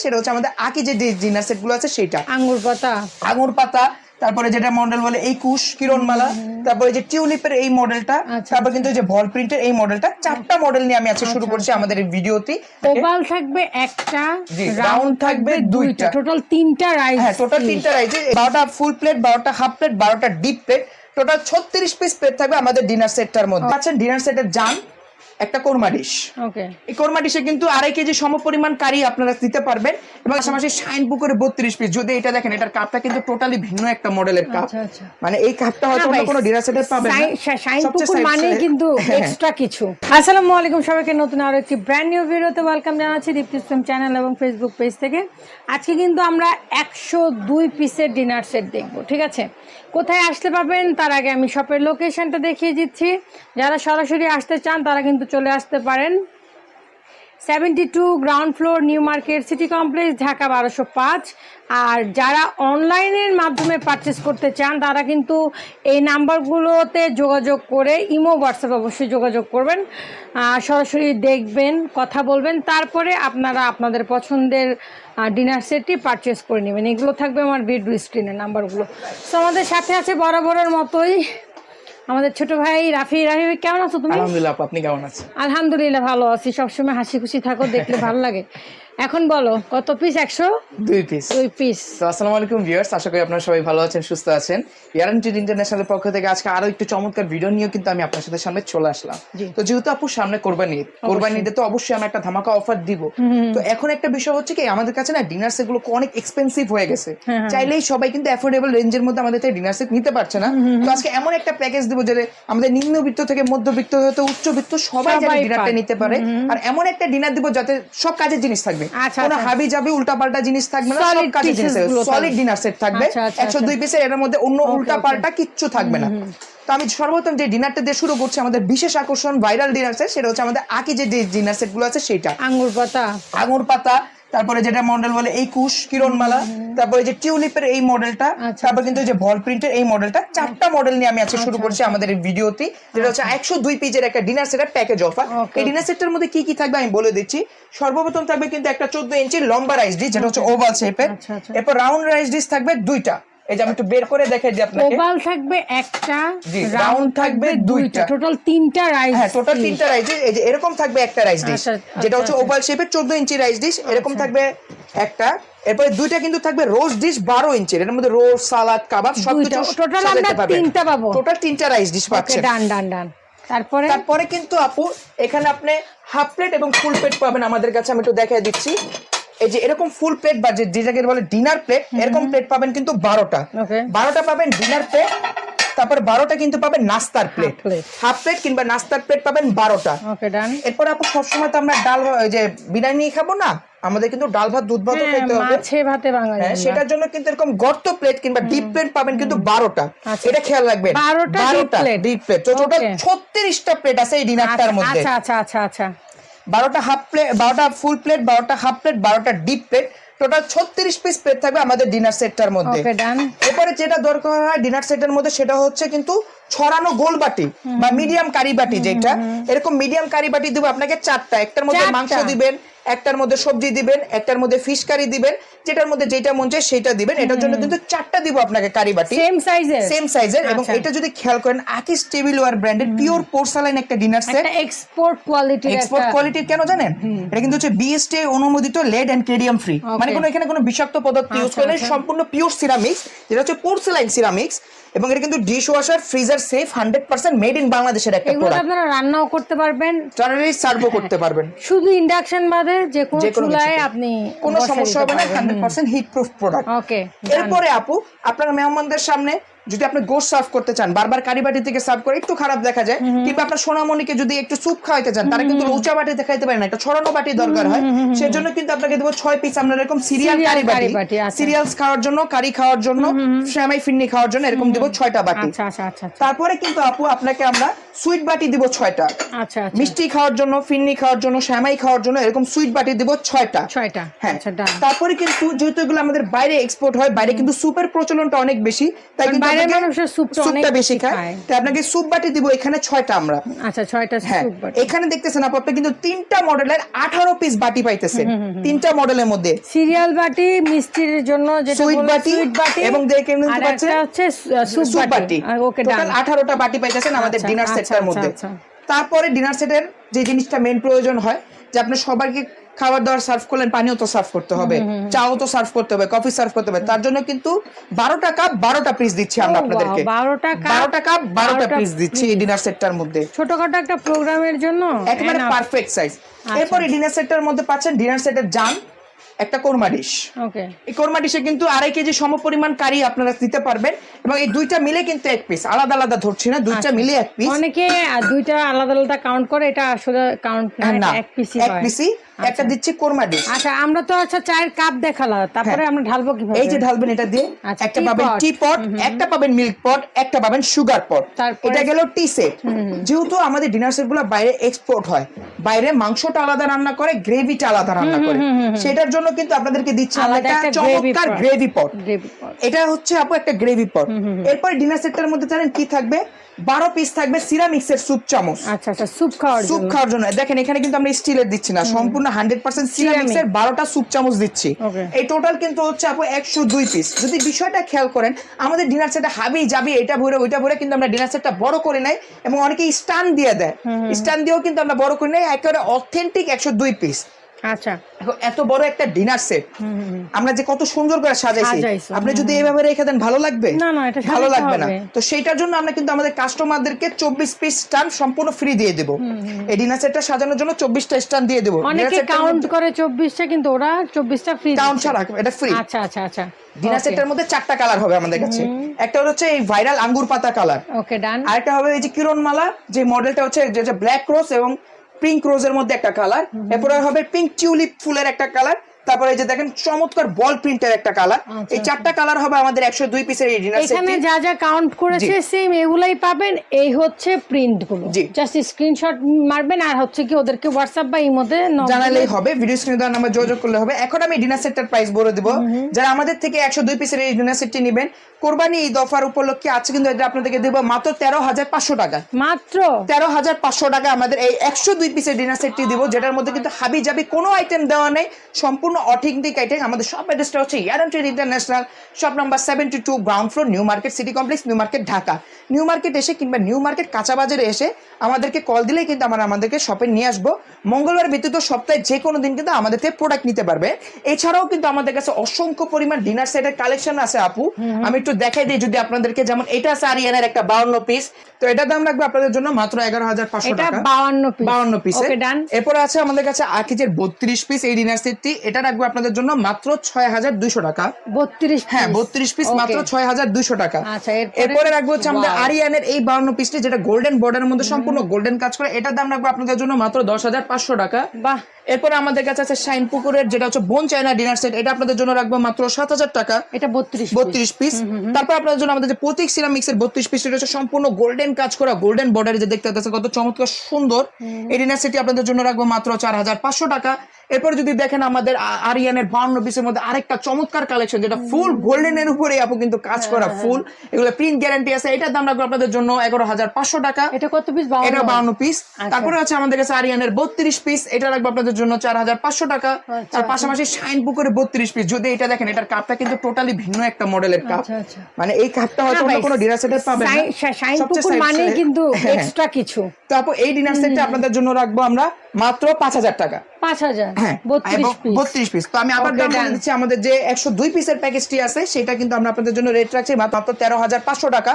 সেটা হচ্ছে আমাদের আকি যে ডিনার সেট গুলো আছে সেটা আঙ্গুর পাতা তারপরে যেটা মডেল বলে 21 কিরণমালা, তারপরে যে টিউলিপের এই মডেলটা, তারপর কিন্তু যে বল প্রিন্টের এই মডেলটা, চারটা মডেল নিয়ে আমি আজকে শুরু করছি আমাদের এই ভিডিওতে। ওভাল থাকবে একটা, রাউন্ড থাকবে দুইটা, টোটাল তিনটা রাইস। হ্যাঁ টোটাল তিনটা রাইস, 12টা ফুল প্লেট, 12টা হাফ প্লেট, 12টা deep plate, total 36 piece plate থাকবে আমাদের ডিনার সেটটার মধ্যে। আচ্ছা ডিনার সেটের জান একটা কোরমা ডিশ, এই কোরমা ডিশে কিন্তু 2.5 কেজি সমপরিমাণ কারি আপনারা দিতে পারবেন এবং পাশাপাশি শাইন পুকুরে 32 পিস। যদি এটা দেখেন এটার কাপটা কিন্তু টোটালি ভিন্ন একটা মডেলের কাপ, মানে এই কাপটা হয়তো অন্য কোনো ডিনার সেটে পাবেন না। শাইন পুকুর মানে কিন্তু এক্সট্রা কিছু। আসসালামু আলাইকুম সবাইকে, নতুন আরো একটি ব্র্যান্ড নিউ ভিডিওতে ওয়েলকাম জানাচ্ছি দীপ্তি ইসলাম চ্যানেল এবং ফেসবুক পেজ থেকে। আজকে কিন্তু আমরা 102 পিসের ডিনার সেট দেখবো, ঠিক আছে? কোথায় আসতে পাবেন তার আগে আমি শপের লোকেশনটা দেখিয়ে দিচ্ছি। যারা সরাসরি আসতে চান তারা কিন্তু চলে আসতে পারেন 72 ground floor, New Market, City complex, Dhaka 1205। আর যারা অনলাইনের মাধ্যমে পারচেস করতে চান তারা কিন্তু এই নাম্বারগুলোতে যোগাযোগ করে, ইমো হোয়াটসঅ্যাপ অবশ্যই যোগাযোগ করবেন, সরাসরি দেখবেন, কথা বলবেন, তারপরে আপনারা আপনাদের পছন্দের ডিনার সেটটি পারচেস করে নেবেন। এগুলো থাকবে আমার ভিডিও স্ক্রিনের নাম্বারগুলো। তো আমাদের সাথে আছে বরাবরের মতোই আমাদের ছোট ভাই রাফি। রাফি কেমন আছো তুমি? আলহামদুলিল্লাহ, আপনি কেমন আছেন? আলহামদুলিল্লাহ ভালো আছি, সবসময় হাসি খুশি থাকো, দেখলে ভালো লাগে। এখন বলো কত পিস? 102 পিস। 2 পিস। তো আসসালামু আলাইকুম ভিউয়ার্স, আশা করি আপনারা সবাই ভালো আছেন, সুস্থ আছেন। ইয়ারান্টি ইন্টারন্যাশনালের পক্ষ থেকে আজকে আরো একটু চমৎকার ভিডিও নিয়ে কিন্তু আমি আপনার সাথে সামনে চলে আসলাম। তো যেহেতু আপু সামনে কোরবানি ঈদে তো অবশ্যই আমরা একটা ধামাকা অফার দিব। তো এখন একটা বিষয় হচ্ছে কি, আমাদের কাছে না ডিনার সেট গুলো অনেক এক্সপেন্সিভ হয়ে গেছে, চাইলেই সবাই কিন্তু অ্যাফোর্ডেবল রেঞ্জের মধ্যে আমাদের থেকে ডিনার সেট নিতে পারছে না। তো আজকে এমন একটা প্যাকেজ দিব যে আমাদের নিম্নবিত্ত থেকে মধ্যবিত্ত হতে উচ্চবিত্ত সবাই যাতে ডিনারটা নিতে পারে। আর এমন একটা ডিনার দিব যাতে সব কাজের জিনিস থাকবে, কোনো হাবি যাবে উল্টা পাল্টা জিনিস থাকবে না, সব কাজের জিনিস সলিড ডিনার সেট থাকবে 102 পিসের। এর মধ্যে অন্য উল্টা পাল্টা কিচ্ছু থাকবে না। তো আমি সর্বপ্রথম যে ডিনারটা দিয়ে শুরু করছি, আমাদের বিশেষ আকর্ষণ ভাইরাল ডিনার সেট, সেটা হচ্ছে আমাদের আকি যে ডিনার সেট গুলো আছে সেটা। আঙ্গুর পাতা, তারপরে যেটা মডেল বলে 21 কিরণমালা, তারপরে যে টিউলিপের এই মডেলটা, তারপর কিন্তু যে বল প্রিন্টের এই মডেলটা, চারটা মডেল নিয়ে আমি আজকে শুরু করছি আমাদের এই ভিডিওতে, যেটা হচ্ছে 102 পিসের একটা ডিনার সেটের প্যাকেজ অফার। এই ডিনার সেটটার মধ্যে কি কি থাকবে আমি বলে দিচ্ছি। সর্বপ্রথম থাকবে কিন্তু একটা 14 ইঞ্চি লম্বা রাইস ডিশ, যেটা হচ্ছে ওভাল শেপের। এরপর রাউন্ড রাইস ডিশ থাকবে দুইটা, এই যে আমি একটু বের করে দেখাই দিই আপনাকে। ওভাল থাকবে একটা, রাউন্ড থাকবে দুইটা, টোটাল তিনটা রাইস। হ্যাঁ টোটাল তিনটা রাইস ডিশ। এই যে এরকম থাকবে একটা রাইস ডিশ, যেটা হচ্ছে ওভাল শেপের 14 ইঞ্চি রাইস ডিশ, এরকম থাকবে একটা। এরপরে দুইটা কিন্তু থাকবে রোজ ডিশ 12 ইঞ্চির, এর মধ্যে রোজ, সালাদ, কাবাব সবকিছু টোটাল আমরা তিনটা পাবো। টোটাল তিনটা রাইস ডিশ পাচ্ছেন। ডান। তারপরে কিন্তু আপু এখানে আপনি হাফ প্লেট এবং ফুল প্লেট পাবেন আমাদের কাছে। আমি একটু দেখাই দিচ্ছি, এই যে এরকম ফুল প্লেট বা যেটাকে বলে ডিনার প্লেট, এরকম প্লেট পাবেন কিন্তু 12টা পাবেন ডিনার প্লেট। তারপর 12টা কিন্তু পাবেন নাস্তার প্লেট, হাফ প্লেট কিংবা নাস্তার প্লেট পাবেন 12টা। এরপর আপু সবসময় তো আমরা ডাল, যে বিরিয়ানি খাবো না, আমাদের কিন্তু ডাল ভাত দুধ ভাত খেতে হবে, মাছে ভাতে বাঙালি, সেটার জন্য কিন্তু এরকম গর্ত প্লেট কিংবা ডিপ প্লেট পাবেন কিন্তু 12টা। এটা খেয়াল রাখবেন, 12টা ডিপ প্লেট। তো টোটাল 36টা প্লেট আছে এই ডিনারটার মধ্যে। আচ্ছা 12টা হাফ প্লেট, 12টা ফুল প্লেট, 12টা হাফ প্লেট, 12টা deep plate, total 36 piece plate থাকবে আমাদের ডিনার সেটটার মধ্যে। এরপরে যেটা দরকার হয় ডিনার সেটের মধ্যে সেটা হচ্ছে কিন্তু ছড়ানো গোল বাটি বা মিডিয়াম কারি বাটি, যেটা এরকম মিডিয়াম কারি বাটি দিব আপনাকে 4টা। একটার মধ্যে মাংস দিবেন, একটার মধ্যে সবজি দিবেন, একটার মধ্যে ফিশ কারি দিবেন, যেটার মধ্যে যেটা মন চায় সেটা দিবেন। এটার জন্য কিন্তু 4টা দিব আপনাকে কারি বাটি, সেম সাইজের। এবং এটা যদি খেয়াল করেন আকিস টেবিলওয়্যার ব্র্যান্ডের পিওর পোর্সেলাইন একটা ডিনার সেট, এক্সপোর্ট কোয়ালিটির। কেন জানেন? এটা কিন্তু হচ্ছে বিএসটি অনুমোদিত, লেড এন্ড কেডিয়াম ফ্রি, মানে এখানে কোনো বিষাক্ত পদার্থ ইউজ করে না, সম্পূর্ণ পিওর সিরামিক্স, যেটা হচ্ছে পোর্সেলাইন সিরামিক্স। এবং এটা কিন্তু dish washer, freezer safe, 100% made in বাংলাদেশের একটা প্রোডাক্ট। আপনারা রান্নাও করতে পারবেন, চাইলে সার্ভও করতে পারবেন, শুধু ইন্ডাকশন বাদে যে কোনো চুলায় আপনি কোনো সমস্যা হবে না, 100% হিট প্রুফ প্রোডাক্ট। এরপরে আপু আপনার মেহমানদের সামনে যদি আপনি গোশত সার্ভ করতে চান, বারবার কারি বাটি থেকে সার্ভ করে একটু খারাপ দেখা যায়, কিংবা আপনার সোনামণিকে যদি একটু স্যুপ খাওয়াইতে চান, তারা কিন্তু উঁচা বাটিতে খাইতে পারে না, একটা ছড়ানো বাটি দরকার হয়। সেজন্য কিন্তু আপনাকে দেবো 6 পিস আমরা এরকম সিরিয়াল কারি বাটি, সিরিয়ালস খাওয়ার জন্য, কারি খাওয়ার জন্য, সেমাই ফিন্নি খাওয়ার জন্য, এরকম দেবো 6টা বাটি। তারপরে কিন্তু আপু আপনাকে আমরা সুইট বাটি দিব 6টা, মিষ্টি খাওয়ার জন্য, ফিন্নি খাওয়ার জন্য, সেমাই খাওয়ার জন্য এরকম সুইট বাটি দিব 6টা। হ্যাঁ, তারপরে কিন্তু যেহেতু এগুলো আমাদের বাইরে এক্সপোর্ট হয়, বাইরে কিন্তু সুপের প্রচলনটা অনেক বেশি, তাই কিন্তু বাইরের মানুষের স্যুপটা অনেক স্যুপটা বেশি খায়, তো আপনাকে স্যুপ বাটি দিব এখানে 6টা আমরা। আচ্ছা 6টা হ্যাঁ, স্যুপ বাটি। এখানে দেখতেছেন আপনি কিন্তু 3টা মডেলের 18 পিস বাটি পাইতেছেন, 3টা মডেলের মধ্যে। সিরিয়াল বাটি মিষ্টির জন্য যেটা সুইট বলে বাটি সুইট বাটি এবং দেখে নিতে আর পাচ্ছেন একটা হচ্ছে স্যুপ স্যুপ বাটি। বাটি। ওকে টোটাল ডান। 18টা বাটি পাইতেছেন আমাদের আচ্ছা, ডিনার আচ্ছা, সেটটার আচ্ছা, মধ্যে। আচ্ছা। তারপরে ডিনার সেটের যে জিনিসটা মেন প্রয়োজন হয় যে আপনি সবাইকে খাবার দাবার সার্ভ করলেন, পানিও তো সার্ভ করতে হবে, চাও তো সার্ভ করতে হবে, কফি সার্ভ করতে হবে, তার জন্য কিন্তু 12টা কাপ 12টা পিস দিচ্ছি আমরা আপনাদেরকে। 12টা কাপ 12টা পিস দিচ্ছি এই ডিনার সেটটার মধ্যে, ছোটখাটো একটা প্রোগ্রামের জন্য একেবারে পারফেক্ট সাইজ। এরপরে ডিনার সেটটার মধ্যে পাচ্ছেন ডিনার সেটের জাম, একটা কোরমা ডিশ। ওকে, এই কোরমা ডিশে কিন্তু 2.5 কেজি সমপরিমাণ কারি আপনারা দিতে পারবেন, এবং এই দুইটা মিলে কিন্তু এক পিস, আলাদা আলাদা ধরছি না, দুইটা মিলে এক পিস। অনেকে দুইটা আলাদা আলাদা কাউন্ট করে, এটা আসলে কাউন্ট না, এক পিসই এক হয়। পিসই একটা দিচ্ছি কোরমা ডিশ। আচ্ছা, আমরা তো আচ্ছা চায়ের কাপ দেখালাম, তারপরে আমরা ঢালবো কিভাবে? এই যে ঢালবেন এটা দিয়ে, আচ্ছা, একটা পাবেন টি পট, একটা পাবেন মিল্ক পট, একটা পাবেন সুগার পট। তারপরে? এটা গেল টি সেট। যেহেতু আমাদের ডিনার সেট গুলো বাইরে এক্সপোর্ট হয়, বাইরে মাংসটা আলাদা রান্না করে, গ্রেভিটা আলাদা রান্না করে, সেটার জন্য কিন্তু আপনাদেরকে দিচ্ছি আমরা আলাদা একটা একটা চমৎকার গ্রেভি পট। গ্রেভি পট। এটা হচ্ছে আপু একটা গ্রেভি পট। এরপর ডিনার সেটটার মধ্যে জানেন কি থাকবে? 12 পিস থাকবে সিরামিক্সের স্যুপ চামচ। আচ্ছা আচ্ছা, স্যুপ খাওয়ার স্যুপ জন্য। খাওয়ার জন্য দেখেন এখানে কিন্তু আমরা স্টিলের দিচ্ছি না, সম্পূর্ণ 100% সিরামিক্সের 12টা স্যুপ চামচ দিচ্ছি। Okay. এই টোটাল কিন্তু হচ্ছে আপু 102 পিস। যদি বিষয়টা খেয়াল করেন, আমাদের ডিনার সেটটা হাবি যাবি এটা ভরে ওইটা ভরে কিন্তু আমরা ডিনার সেটটা বড় করে নাই, এবং অনেকে স্ট্যান্ড দিয়ে দেয়, স্ট্যান্ড দিয়েও কিন্তু আমরা বড় করে নাই, একেবারে অথেন্টিক 102 পিস। আচ্ছা, এত বড় একটা ডিনার সেট আমরা যে কত সুন্দর করে সাজাইছি, আপনি যদি এইভাবে রেখে দেন ভালো লাগবে? না না, এটা ভালো সাজাতে লাগবে না। হবে। তো সেইটার জন্য আমরা কিন্তু আমাদের কাস্টমারদেরকে 24 পিস স্ট্যান্ড সম্পূর্ণ ফ্রি দিয়ে দেব। এই ডিনার সেটটা সাজানোর জন্য 24টা স্ট্যান্ড দিয়ে দেব। অনেকে কাউন্ট করে 24টা, কিন্তু ওরা 24টা ফ্রি কাউন্ট ছাড়া এটা ফ্রি। আচ্ছা আচ্ছা আচ্ছা। ডিনার সেটটার মধ্যে 4টা কালার হবে আমাদের কাছে। একটা হচ্ছে এই ভাইরাল আঙ্গুর পাতা কালার, ওকে ডান। আরেকটা হবে এই যে কিরণ মালা, যে মডেলটা হচ্ছে যে ব্ল্যাক রোজ এবং পিঙ্ক রোজের মধ্যে একটা কালার, এরপরে হবে পিঙ্ক টিউলিপ ফুলের একটা কালার, তারপরে এই যে দেখেন চমৎকার বল প্রিন্টের একটা কালার। এই 4টা কালার হবে আমাদের 102 পিসের এই ডিনার সেট। এখানে যা যা কাউন্ট করেছে সেম এগুলাই পাবেন। এই হচ্ছে প্রিন্ট গুলো, জাস্ট স্ক্রিনশট মারবেন, আর হচ্ছে কি ওদেরকে হোয়াটসঅ্যাপ বা ইমোতে জানালেই হবে, ভিডিও স্ক্রিনে দেওয়ার নাম্বার যোগাযোগ করলে হবে। এখন আমি ডিনার সেটটার প্রাইস বলে দিব। যারা আমাদের থেকে 102 পিসের এই ডিনার সেটটি নেবেন কোরবানি ঈদ অফার উপলক্ষে আছে, কিন্তু এটা আপনাদেরকে দেব মাত্র 13,500 টাকা। মাত্র 13,500 টাকা আমাদের এই 102 পিসের ডিনার সেটটি দিব, যেটার মধ্যে কিন্তু হাবি জাবি কোনো আইটেম দেওয়া নেই, সম্পূর্ণ অথেন্টিক আইটেম। আমাদের সব অ্যাড্রেসটা হচ্ছে Yaran Trade International, shop number 72, ground floor, New Market City Complex, New Market Dhaka. New Market এসে কিংবা নিউ মার্কেট কাঁচা বাজারে এসে আমাদেরকে কল দিলেই কিন্তু আমরা আমাদেরকে শপে নিয়ে আসবো। মঙ্গলবার ব্যতীত সপ্তাহে যে কোনো দিন কিন্তু আমাদের থেকে প্রোডাক্ট নিতে পারবে। এছাড়াও কিন্তু আমাদের কাছে অসংখ্য পরিমাণ ডিনার সেটের কালেকশন আছে আপু, আমি একটু দেখাই দিই যদি আপনাদেরকে। যেমন এটা আছে আরিয়ানের একটা 52 পিস, তো এটার দাম লাগবে আপনাদের জন্য মাত্র 11,500 এটা টাকা। 52 পিস। ওকে ডান। এরপরে আছে আমাদের কাছে আকিজের 32 পিস এই ডিনার সেটটি, এটা রাখবো আপনাদের জন্য মাত্র 6,200 টাকা। 32 হ্যাঁ 32 পিস মাত্র 6,200 টাকা। আচ্ছা, এরপরে রাখবো হচ্ছে আমাদের আরিয়ানের এই 52 পিসটি, যেটা গোল্ডেন বর্ডারের মধ্যে সম্পূর্ণ গোল্ডেন কাজ করে, এটার দাম রাখবো আপনাদের জন্য মাত্র 10,500 টাকা। বাহ। এরপরে আমাদের কাছে আছে শাইন পুকুরের, যেটা হচ্ছে বোন চায়না ডিনার সেট, এটা আপনাদের জন্য রাখবো মাত্র 7,000 টাকা। এটা 32 পিস। তারপর আপনাদের জন্য আমাদের যে প্রতীক সিরামিক্সের 32 পিস, এটা হচ্ছে সম্পূর্ণ গোল্ডেন কাজ করা, গোল্ডেন বর্ডারে যে দেখতে পাচ্ছেন কত চমৎকার সুন্দর, এই ডিনার সেটটি আপনাদের জন্য রাখবো মাত্র 4,500 টাকা। এরপর যদি দেখেন আমাদের আরিয়ানের 52 পিসের মধ্যে আরেকটা চমৎকার কালেকশন, যেটা ফুল গোল্ডেন এর উপরে আপু কিন্তু কাজ করা, ফুল এগুলো প্রিন্ট গ্যারান্টি আছে, এটার দাম রাখবো আপনাদের জন্য 11,500 টাকা। এটা কত পিস? এটা 52 পিস। তারপরে আছে আমাদের কাছে আরিয়ানের 32 পিস, এটা রাখবো আপনাদের জন্য 4,500 টাকা। তার পাশাপাশি শাইন পুকুরের 32 পিস, যদি এটা দেখেন এটার কাপটা কিন্তু টোটালি ভিন্ন একটা মডেলের কাপ, মানে এই কাপটা হয়তো অন্য কোনো ডিনার সেটে পাবেন না। শাইন পুকুর মানে কিন্তু এক্সট্রা কিছু। তো আপু এই ডিনার সেটটা আপনাদের জন্য রাখবো আমরা মাত্র 5,000 টাকা। 5,000 হ্যাঁ 32 পিস। তো আমি আবার দাম বলে দিচ্ছি, আমাদের যে 102 পিসের প্যাকেজটি আছে সেটা কিন্তু আমরা আপনাদের জন্য রেট রাখছি মাত্র 13,500 টাকা।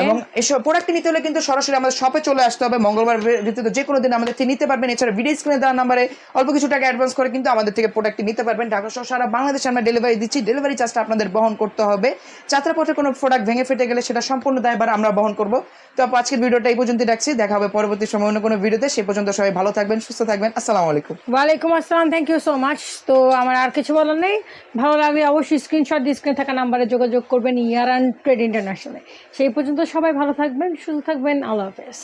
এবং এসব প্রোডাক্ট নিতে হলে কিন্তু সরাসরি আমাদের শপে চলে আসতে হবে, মঙ্গলবার ব্যতীত যে কোনো দিন আমাদের থেকে নিতে পারবেন। এছাড়া ভিডিও স্ক্রিনে দেওয়া নাম্বারে অল্প কিছু টাকা অ্যাডভান্স করে কিন্তু আমাদের থেকে প্রোডাক্টটি নিতে পারবেন। ঢাকা সহ সারা বাংলাদেশে আমরা ডেলিভারি দিচ্ছি, ডেলিভারি চার্জটা আপনাদের বহন করতে হবে। যাত্রাপথে কোনো প্রোডাক্ট ভেঙে ফেটে গেলে সেটা সম্পূর্ণ দায়ভার আমরা বহন করব। তো আজকের ভিডিওটা এই পর্যন্ত রাখছি, দেখা হবে পরবর্তী সময় অন্য কোনো ভিডিওতে। সেই পর্যন্ত সবাই ভালো থাকবেন, সুস্থ থাকবেন। আসসালামু আলাইকুম। ওয়ালাইকুম আসসালাম, থ্যাংক ইউ সো মাচ। তো আমার আর কিছু বলার নেই, ভালো লাগলে অবশ্যই স্ক্রিনশট দিয়ে স্ক্রিনে থাকা নাম্বারে যোগাযোগ করবেন ইয়ারান ট্রেড ইন্টারন্যাশনালে। সেই পর্যন্ত সবাই ভালো থাকবেন, সুস্থ থাকবেন, আল্লাহ হাফেজ।